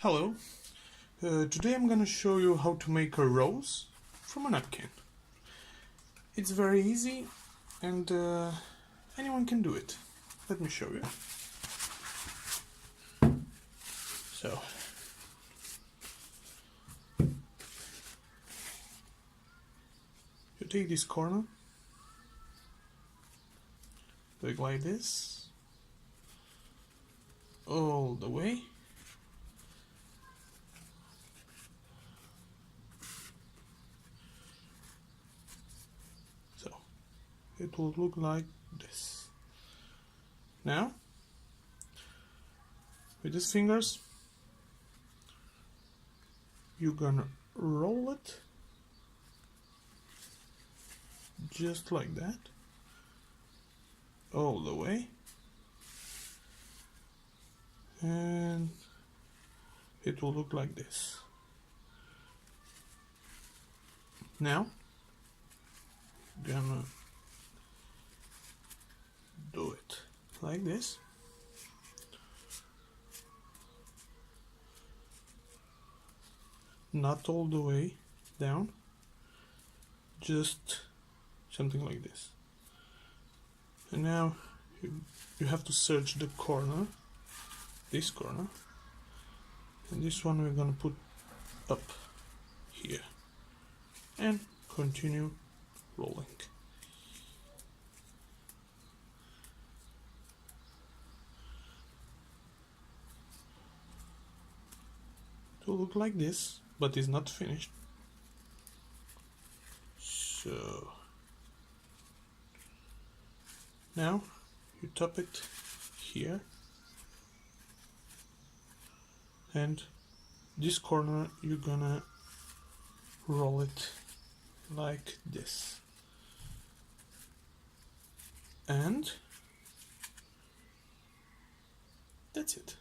Hello, today I'm gonna show you how to make a rose from a napkin. It's very easy and anyone can do it. Let me show you. So, you take this corner, do it like this, all the way. So, it will look like this. Now, with these fingers, you're gonna roll it just like that, all the way, and it will look like this. Now, gonna do it like this. Not all the way down, just something like this. And now you have to search the corner, this corner, and this one we're gonna put up here and continue rolling. To look like this, but it's not finished. So now you top it here, and this corner you're gonna roll it like this, and that's it.